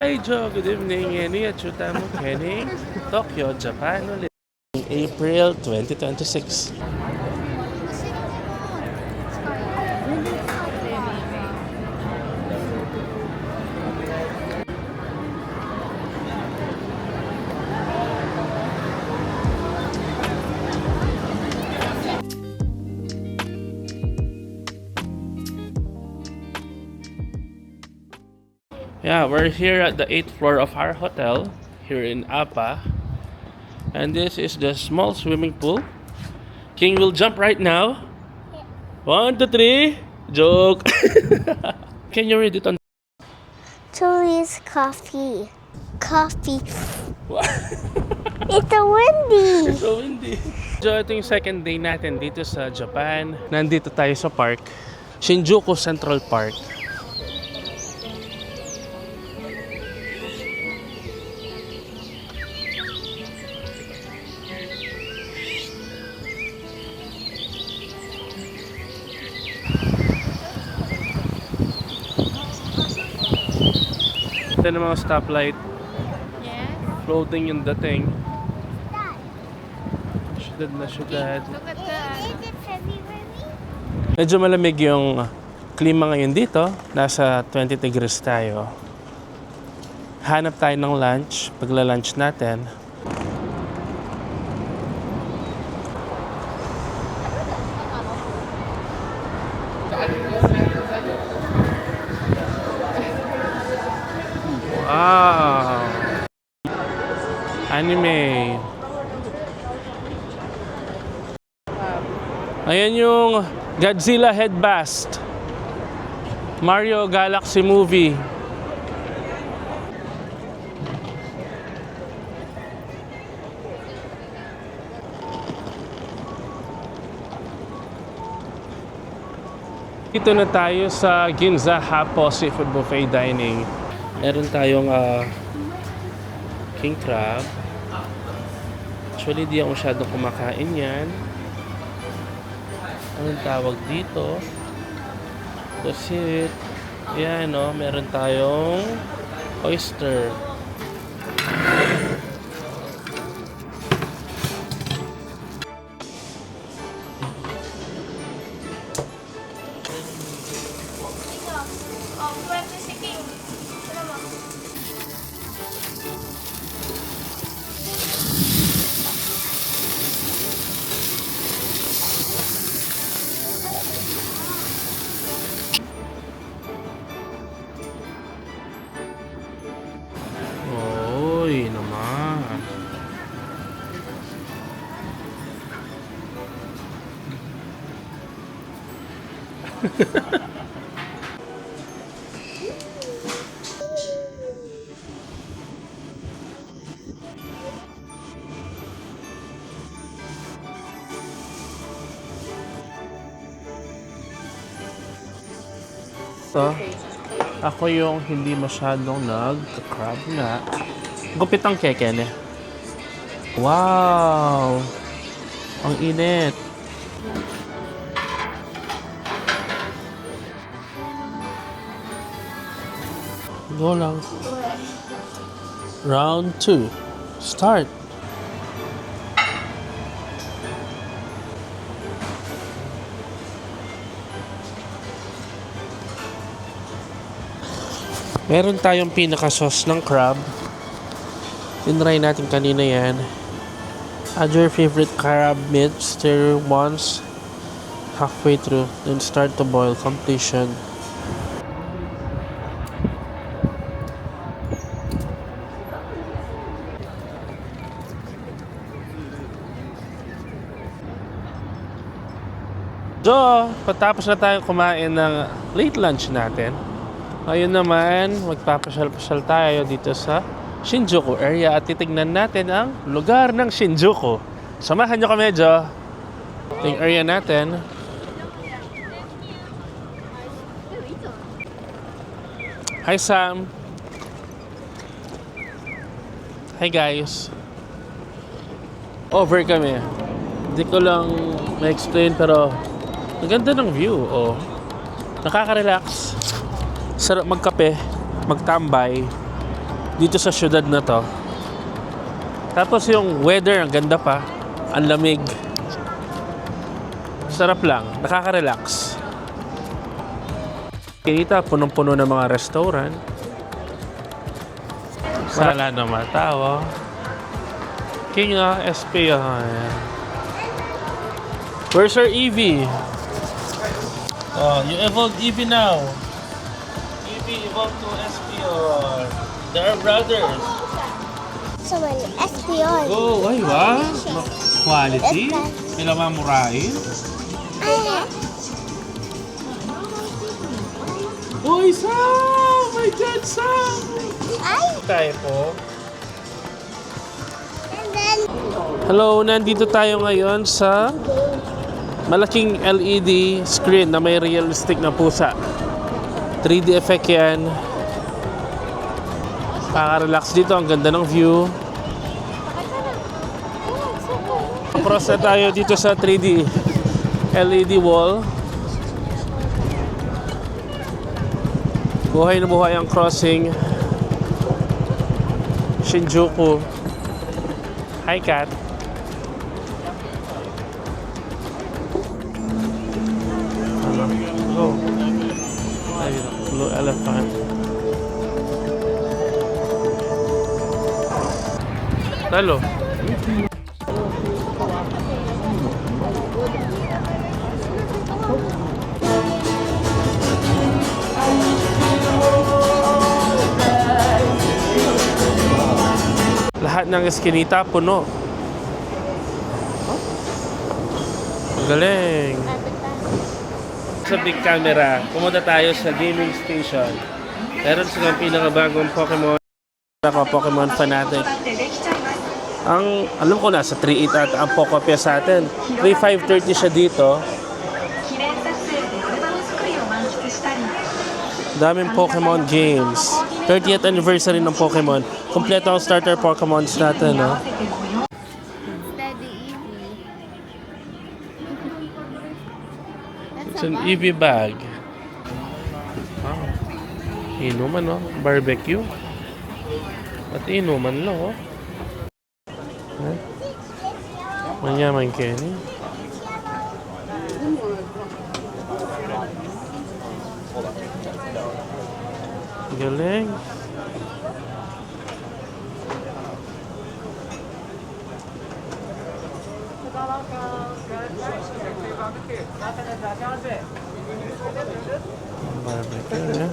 Hi Joe, good evening. Eni at Chuta mo Kenny, Tokyo, Japan ulit. April 2026. Yeah, we're here at the 8th floor of our hotel here in Apa. And this is the small swimming pool. King will jump right now. 1, 2, 3. Joke. Can you read it on? Julie's coffee. Coffee. It's a windy. So windy. So ito yung second day natin dito sa Japan. Nandito tayo sa park. Shinjuku Central Park. Ito na mga stoplight. Yes. Floating yung dating. Syudad na syudad. Look at that. Is it February? Medyo malamig yung klima ngayon dito. Nasa 20 degrees tayo. Hanap tayo ng lunch. Pagla-lunch natin. Wow! Anime. Ayan yung Godzilla Headbast. Mario Galaxy Movie. Dito na tayo sa Ginza Happo Seafood Buffet Dining. Meron tayong king crab. Actually, di ako masyadong kumakain yan. Anong tawag dito? Kasi, yan o, meron tayong oyster. Oy, naman. So, ako yung hindi masyadong nag-crab nga. Gupit ang keken eh. Wow! Ang init. Go lang. Round 2. Start. Meron tayong pinaka-sauce ng crab. Tinry natin kanina yan. Add your favorite crab meat, stir once halfway through, then start to boil completion. So, patapos na tayo kumain ng late lunch natin. Ngayon naman, magpapasyal-pasyal tayo dito sa Shinjuku area at titignan natin ang lugar ng Shinjuku. Samahan nyo kami, Jo. Ito yung area natin. Hi, Sam. Hi, guys. Over kami. Hindi ko lang ma-explain pero ang ganda ng view. Oh. Nakaka-relax. Sarap magkape, magtambay. dito sa syudad na to. Tapos yung weather, ang ganda pa. Ang lamig. Sarap lang. Nakaka-relax. Kinita, punong-puno ng mga restaurant. Sala ng mga tao. King SP. Where's our Eevee? Oh, you evolved Eevee now. Eevee evolved to SPR. They are brothers. So many SPR. Oh, ay wow. Quality. Kailan mamurahin? Uy, Sam! My God, Sam! Tayo po. And then Hello, nandito tayo ngayon sa malaking LED screen na may realistic na pusa. 3D effect yan. Nakaka-relax dito. Ang ganda ng view. Cross na tayo dito sa 3D LED wall. Buhay na buhay ang crossing. Shinjuku. Hi, Kat. Go. Blue elephant. Talo. Lahat ng eskinita puno. Ang galing. Sa big camera, pumunta tayo sa gaming station. Meron silang pinakabagong Pokemon. Ako, Pokemon fanatic. Ang, alam ko nasa 3.8 at ang Pokopia sa atin. 3.530 siya dito. Daming Pokemon games. 30th anniversary ng Pokemon. Kompleto ang starter Pokemons natin, no? Daddy Eevee. It's an Eevee bag. Wow. Inuman, no? Barbecue. At inuman lang, oh. Huh? Manyaman Kenny. Galing. Barbecue, eh?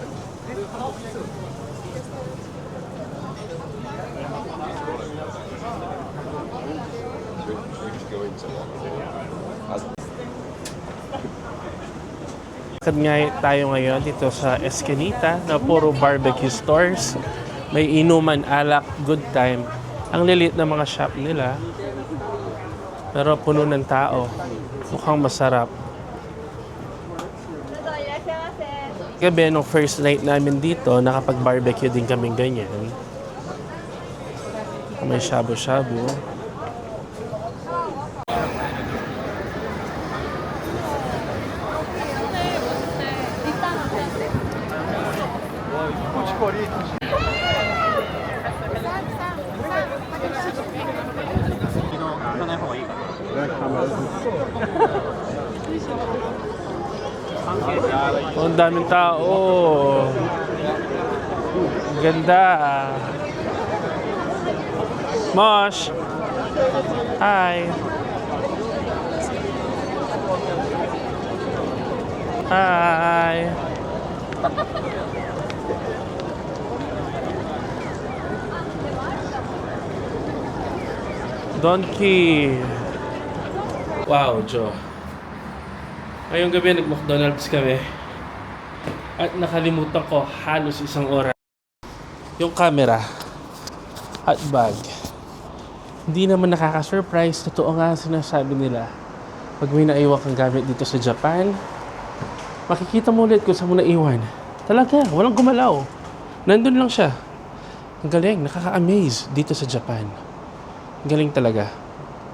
Lakad nga tayo ngayon dito sa Eskinita na puro barbecue stores. May inuman, alak, good time. Ang lilit na mga shop nila. Pero puno ng tao. Mukhang masarap. Gabi, nung first night namin dito, nakapag-barbecue din kaming ganyan. May shabu-shabu. Oh, ang daming tao. Ganda. Mosh. Hi. Hi. Donkey. Wow, Joe. Ngayong gabi nag-McDonald's kami. At nakalimutan ko halos isang oras. Yung camera at bag. Hindi naman nakaka-surprise. Totoo nga sinasabi nila. Pag may naiwan kang gamit dito sa Japan, makikita mo ulit kung saan mo naiwan. Talaga, walang gumalaw. Nandun lang siya. Ang galing, nakaka-amaze dito sa Japan. Ang galing talaga.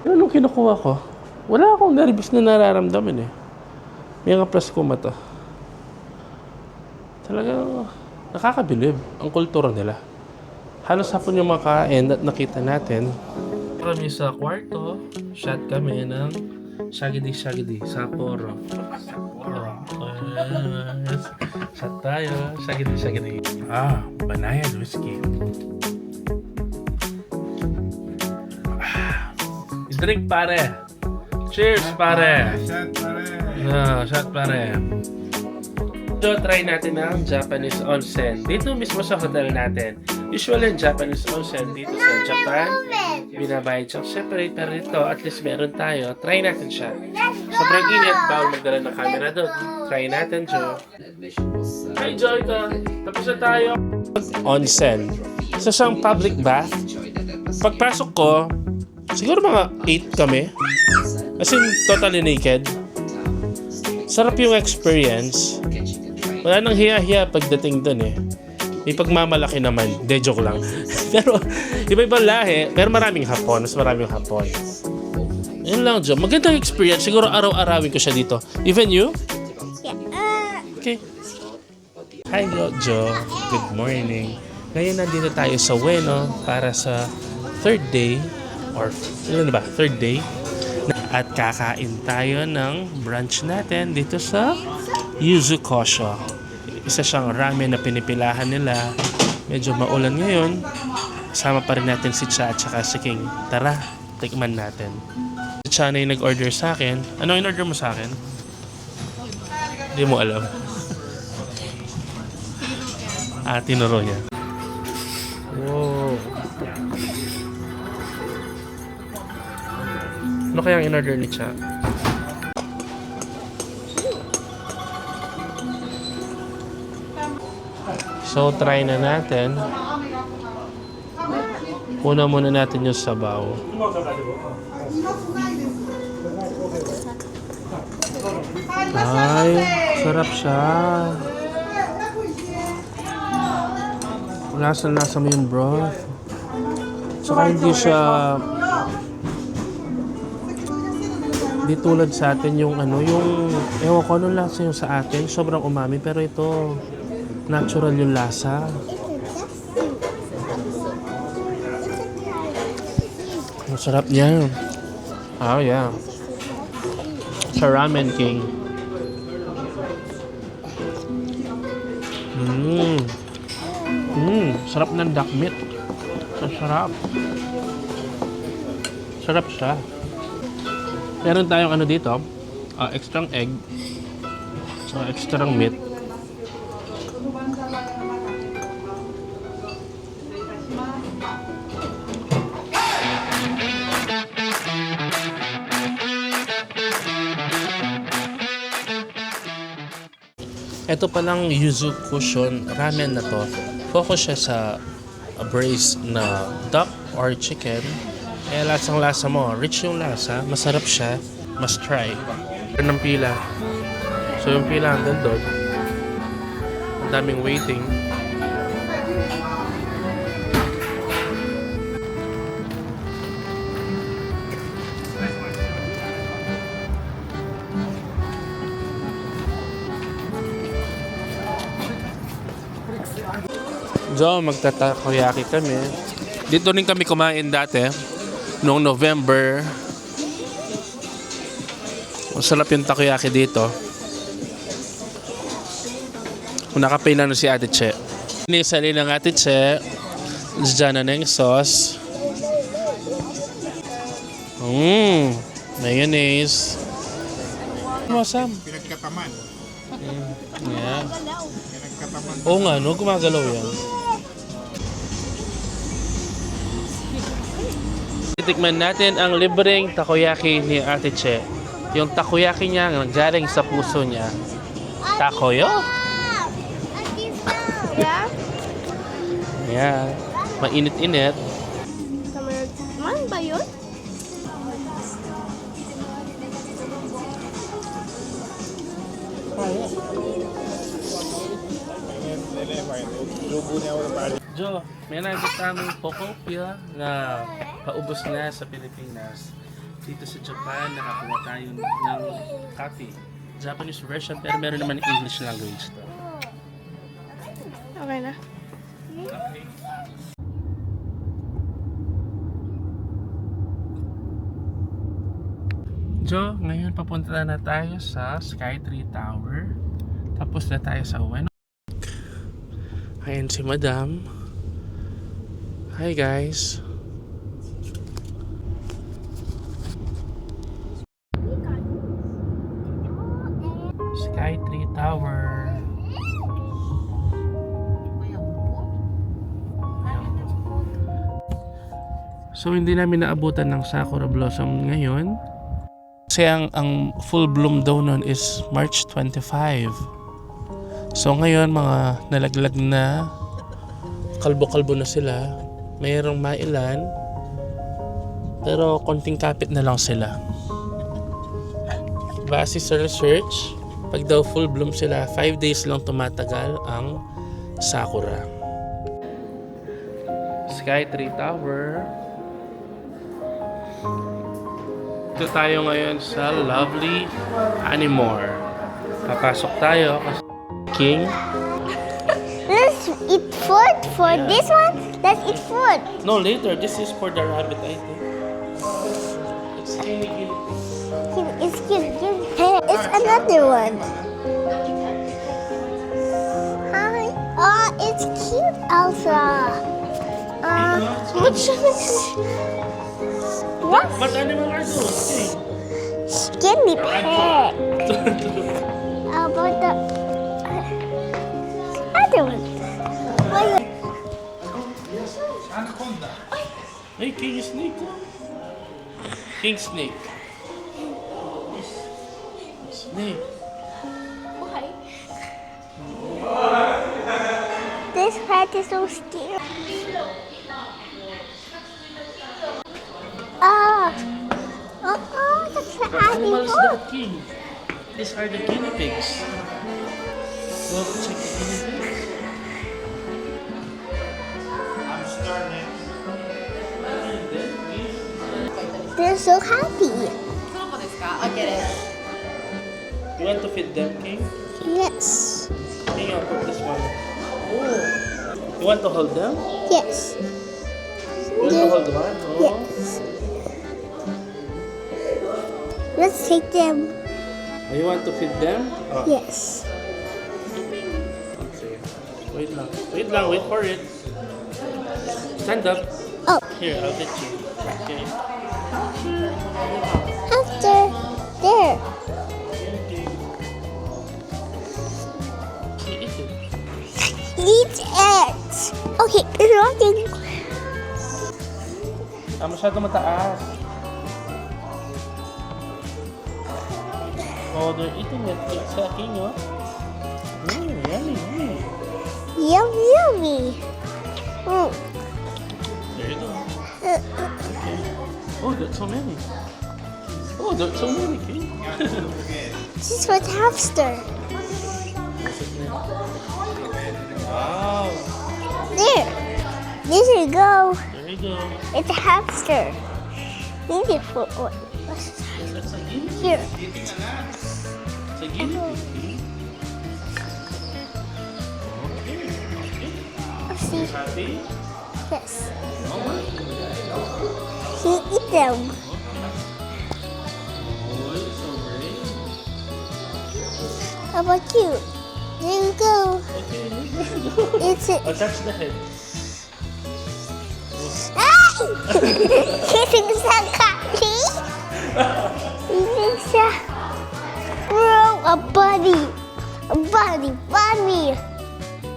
Pero nung kinukuha ko, wala akong nervous na nararamdaman eh. May nga plus ko to. Talagang nakakabilib ang kultura nila. halos hapon yung makain at nakita natin. Kami sa kwarto, shot kami ng Shaggy Sapporo. Shot tayo, Shaggy. Banayan whiskey. Drink pare. Cheers pare. Shot pare. So, try natin ang Japanese onsen. Dito mismo sa hotel natin. Usually, ang Japanese onsen dito sa Japan, binabayad siya separate. Pero ito, at least meron tayo. Try natin siya. Sobrang init. Bawal magdala ng camera doon. Try natin, Joe. Hi, Joe. Ito. Tapos na tayo. Onsen. Isa siyang public bath. Pagpasok ko, siguro mga 8 kami. As in, totally naked. Sarap yung experience. Wala nang hiya-hiya pagdating dun eh. May pagmamalaki naman. De, joke lang. Pero, iba-ibang lahi. Pero maraming Hapon. Mas maraming Hapon. Yun lang, Jo. Magandang experience. Siguro araw-arawin ko siya dito. Even you? Yeah. Okay. Hi, Jo. Good morning. Ngayon nandito tayo sa Ueno para sa third day. Or, ilan ba? Third day. At kakain tayo ng brunch natin dito sa Yuzu Kosho. Isa siyang ramen na pinipilahan nila. Medyo maulan ngayon. Kasama pa rin natin si Cha at saka si King. Tara, tikman natin. Si Cha na yung nag-order sa akin. Ano yung order mo sa akin? Hindi mo alam. Tinuro niya. Wow. Ano kaya ang in-order ni Cha? So, try na natin. Una muna natin yung sabaw. Ay, sarap siya. Lasa mo yung broth. Saka hindi siya... Di tulad sa atin yung ewan ko anong lasa yung sa atin. Sobrang umami, pero ito... Natural yung lasa. Ang sarap niya. Oh, yeah. Sa Ramen King. Sarap ng duck meat. Sarap. Sarap siya. Meron tayong ano dito. Extra egg. So, extra meat. Ito palang yuzu cushion ramen na to. Focus siya sa braised na duck or chicken. Kaya lasang-lasa mo. Rich yung lasa. Masarap siya. Must try. Ng pila. So yung pila hanggang doon. Ang daming waiting. So, magtatakoyaki kami. Dito rin kami kumain dati. Noong November. Masarap yung takoyaki dito. Nakapay na si Ate Che. Inisali ng Ate Che. Diyan na yung sauce. Mayonnaise. Masam. Pinagkataman. Yeah. Pinagkataman. Oo nga, no? Gumagalaw yan. Titikman natin ang libreng takoyaki ni Ate Che. Yung takoyaki niya nanggaling sa puso niya. Takoyo? Yeah? Yeah. Mainit-init. Man ba yun? Jo, may nakita kaming Pokopia na paubos na sa Pilipinas. Dito sa Japan, nakakuha tayo ng coffee. Japanese version, pero meron naman English language to. Okay na. Okay. Jo, ngayon papunta na tayo sa Skytree Tower. Tapos na tayo sa Ueno. Ayan si Madam. Hi guys. Skytree Tower. So hindi namin naabutan ng Sakura Blossom ngayon. Kasi ang full bloom daw nun is March 25. So ngayon mga nalaglag na, kalbo-kalbo na sila. Mayroong mailan, pero konting kapit na lang sila. Base sa research, pag daw full bloom sila, 5 days lang tumatagal ang Sakura. Skytree Tower. Ito tayo ngayon sa Lovely Anymore. Papasok tayo kasi King. Let's eat food for this one. Let's eat food. No, later. This is for the rabbit, I think. It's King. It's cute. It's another one. Hi. Oh, it's cute, Elsa. Which what? What animal are those? King? Skinny pet. How about the other one? Wait. Hey, King Snake. King Snake. Snake. This pet is so scary. That's the What animal is animal. that, King? These are the guinea pigs. Go check the guinea pigs. They're so happy. I get it. You want to feed them, King? Yes. King, I'll put this one. Oh. You want to hold them? Yes. You want to hold one? Oh. Yes. Let's take them. Oh, you want to feed them? Oh. Yes. Okay. Wait lang, wait for it. Stand up. Oh, Here, I'll get you. Okay. after there. Eat it. Eat it. Okay, it's rotting. Masyado mataas. Oh, they're eating it. It's a king, oh. Yummy, yummy. Yummy. Mm. There you go. Okay. Oh, there's so many. Oh, there's so many, King. This is for the hamster. Wow. There. There you go. There you go. It's a hamster. Need it for what? That's a guinea pig. Here. It's a guinea pig. Okay. Okay. Let's see. Happy? Yes. Oh, He eat them. it's so great. How about you? There you go. Okay. It's it. I'll touch the head. Ah! Kissing sa kaki. Kissing sa. Bro, a bunny. A bunny. Bunny.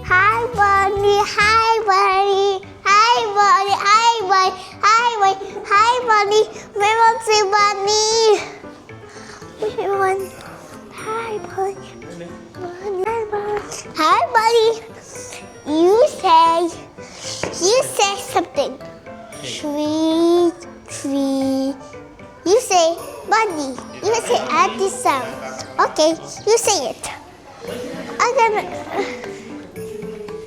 Hi, bunny. Hi, bunny. Hi, bunny. Hi, bunny. Hi, bunny. Hi, bunny. We want to see bunny. We want. Hi, bunny. Bunny. Hi, bunny. Hi, bunny. You say something. Tree, tree. You say bunny. You say add this sound. Okay, you say it. I'm gonna.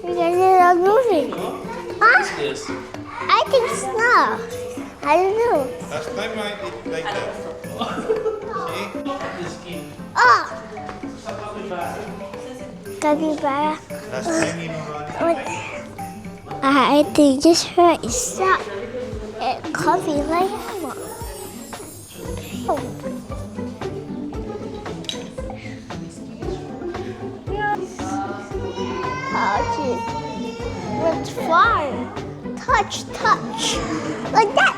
You're gonna moving. Huh? This. I think snow. I don't know. Last time I did like that. See? Look at this, King. Oh, Sa capybara. capybara. Last time you know What? I think just right. Stop. Coffee like that one. Oh. it. It's fun. Touch, touch. Like that.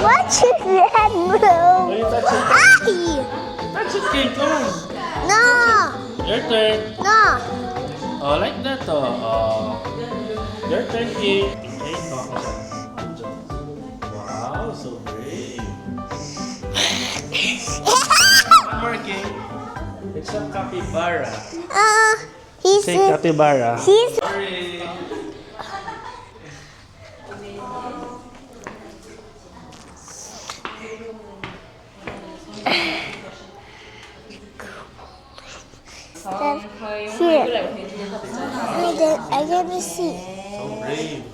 Watch his head move. Oh, you touch it. Ay! Touch it, King. Come on. No. Your turn. No. Oh, like that, oh. Your turn, King. Okay, talk ka. Wow, so brave. One more, King. It's a capybara. He's Say capybara. he's Sorry. here. I didn't see. So brave.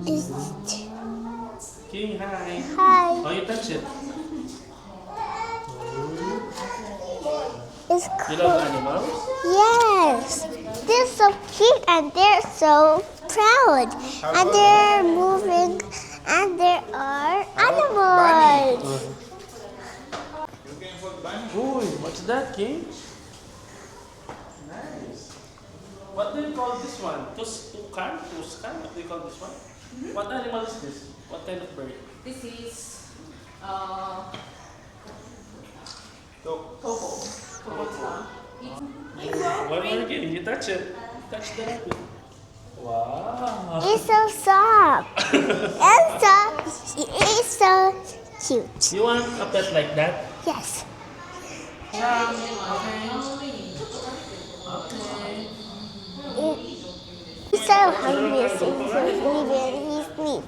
It's, King, hi. hi. Oh, you touch it. It's You cool. love animals? Yes. They're so cute and they're so proud. And they're moving and there are animals. Uy, what's that, King? Nice. What do you call this one? Tucan? Tuscan? What do you call this one? What animal is this? What kind of bird? This is Go. Topo. Topo. One more, King. You touch it. Touch the rabbit. Wow. It's so soft. It's so cute. You want a pet like that? Yes. He's so hungry, so he's need food.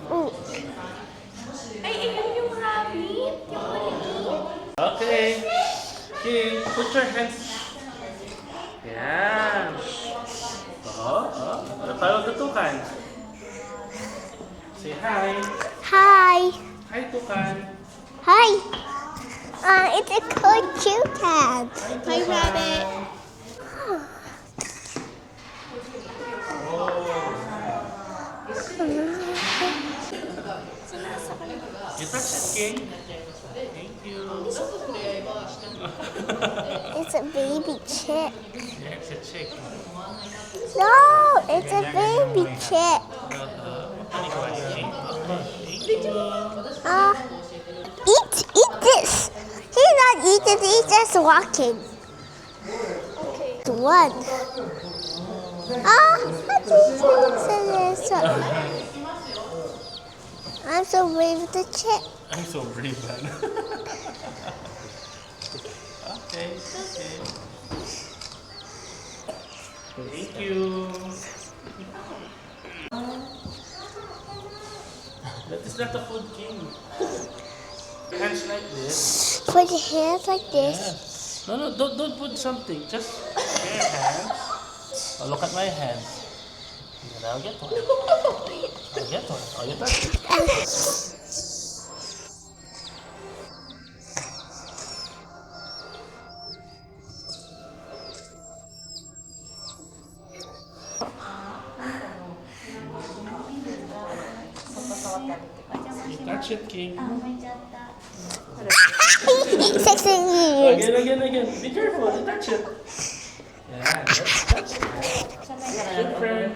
Okay. King, put your hands. Yeah. Follow the toucan. Say hi. Hi. Hi, toucan. Hi. It's a cool toucan. Hi, rabbit. You touch it, King. Thank you. It's a baby chick. Yeah, it's a chick. No, it's a baby chick. Eat this. He's not eating, he's just walking. One. I'm so brave with the chick. I'm so brave, man. Okay, okay. Thank you. That is not a food, King. Hands like this. Put your hands like this. Yes. No, don't put something. Just bare hands. Oh, look at my hands. And I'll get one. I'll get one. Oh, you touch it. You touch it, King. Sexy years. Again. Be careful. You touch it. Yeah, that's good friend.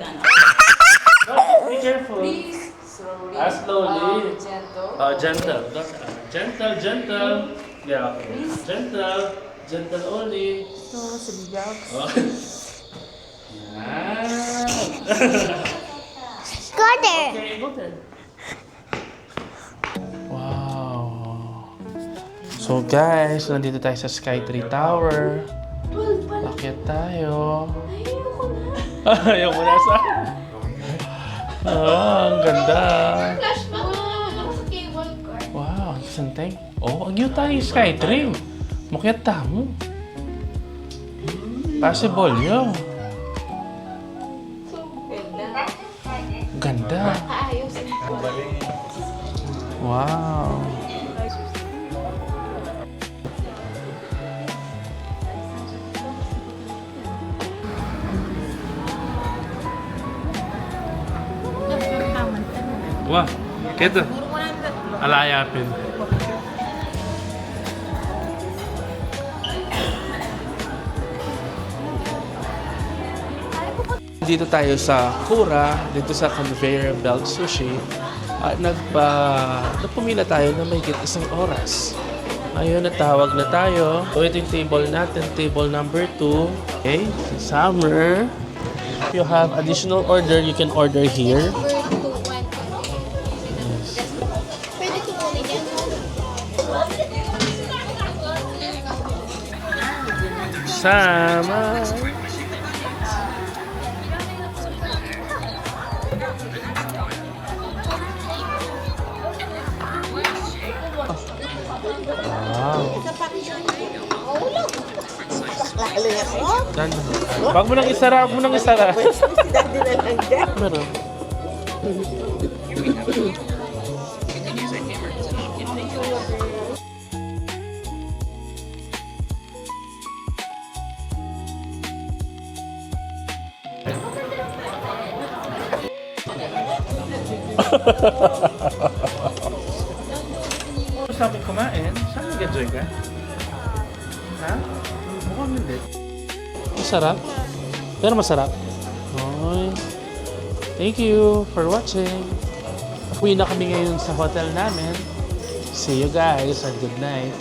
No, be careful. Please, slowly. Slowly. Gentle. Oh, gentle. Gentle. Yeah, okay. Gentle only. So, siligaw. Oh. Yeah. Go there. Okay, go there. Wow. So guys, nandito tayo sa Skytree Tower. Akyat tayo. Ayaw mo na sa... ang ganda. Wow, santay. Oh, agyo tayo Skytree. Makyat tamo. Possible yun. Ganda. Wow. Wah, gitu. Alayapin. Dito tayo sa Kura, dito sa Conveyor Belt Sushi. At nagpumila tayo na may isang oras. Ayun, natawag na tayo. So, ito yung table natin, table number 2. Okay, Summer. If you have additional order, you can order here. Sama. Wow. Wag mo nang isara, wag mo nang isara. Meron. Sabi kumain, saan nag-enjoy ka? Ha? Mukhang hindi. Masarap. Pero masarap. Okay. Thank you for watching. Uwi na kami ngayon sa hotel namin. See you guys and good night.